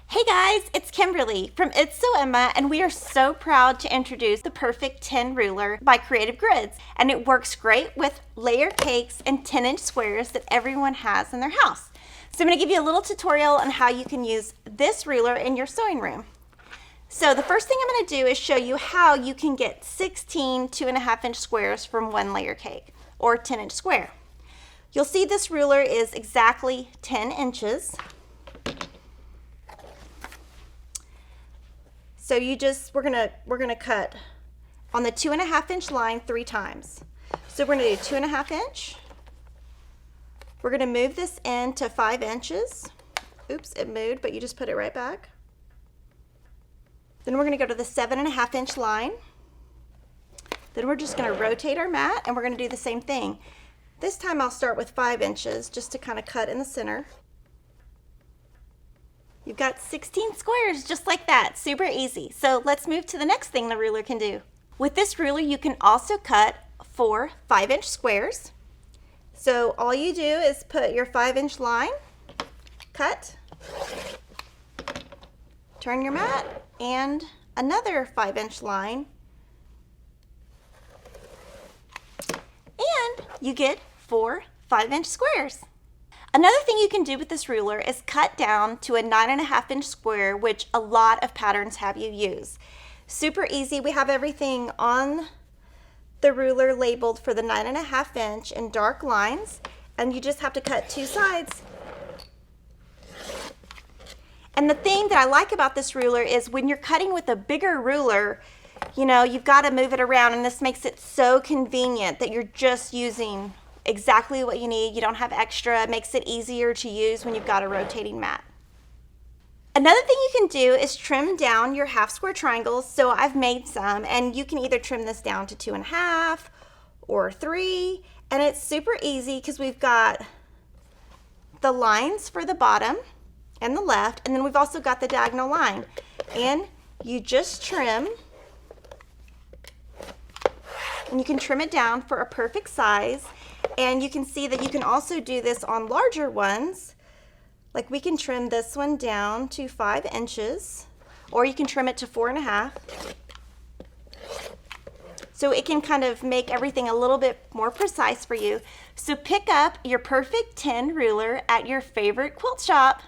Hey guys, it's Kimberly from It's So Emma, and we are so proud to introduce the Perfect 10 ruler by Creative Grids. And it works great with layer cakes and 10-inch squares that everyone has in their house. So I'm going to give you a little tutorial on how you can use this ruler in your sewing room. So the first thing I'm going to do is show you how you can get 16 2.5-inch squares from one layer cake or 10-inch square. You'll see this ruler is exactly 10 inches. So we're gonna cut on the 2.5-inch line 3 times. So we're gonna do 2.5 inch. We're gonna move this into 5 inches. Oops, it moved, but you just put it right back. Then we're gonna go to the 7.5-inch line. Then we're just gonna rotate our mat and we're gonna do the same thing. This time I'll start with 5 inches just to kind of cut in the center. You've got 16 squares just like that, super easy. So let's move to the next thing the ruler can do. With this ruler, you can also cut 4 5-inch squares. So all you do is put your 5-inch line, cut, turn your mat, and another 5-inch line, and you get 4 5-inch squares. Another thing you can do with this ruler is cut down to a 9.5-inch square, which a lot of patterns have you use. Super easy. We have everything on the ruler labeled for the 9.5-inch in dark lines, and you just have to cut 2 sides. And the thing that I like about this ruler is when you're cutting with a bigger ruler, you know, you've got to move it around, and this makes it so convenient that you're just using exactly what you need. You don't have extra. It makes it easier to use when you've got a rotating mat. Another thing you can do is trim down your half square triangles. So I've made some, and you can either trim this down to 2.5 or 3, and it's super easy because we've got the lines for the bottom and the left, and then we've also got the diagonal line, and you just trim, and you can trim it down for a perfect size. And you can see that you can also do this on larger ones. Like we can trim this one down to 5 inches, or you can trim it to 4.5. So it can kind of make everything a little bit more precise for you. So pick up your Perfect 10 ruler at your favorite quilt shop.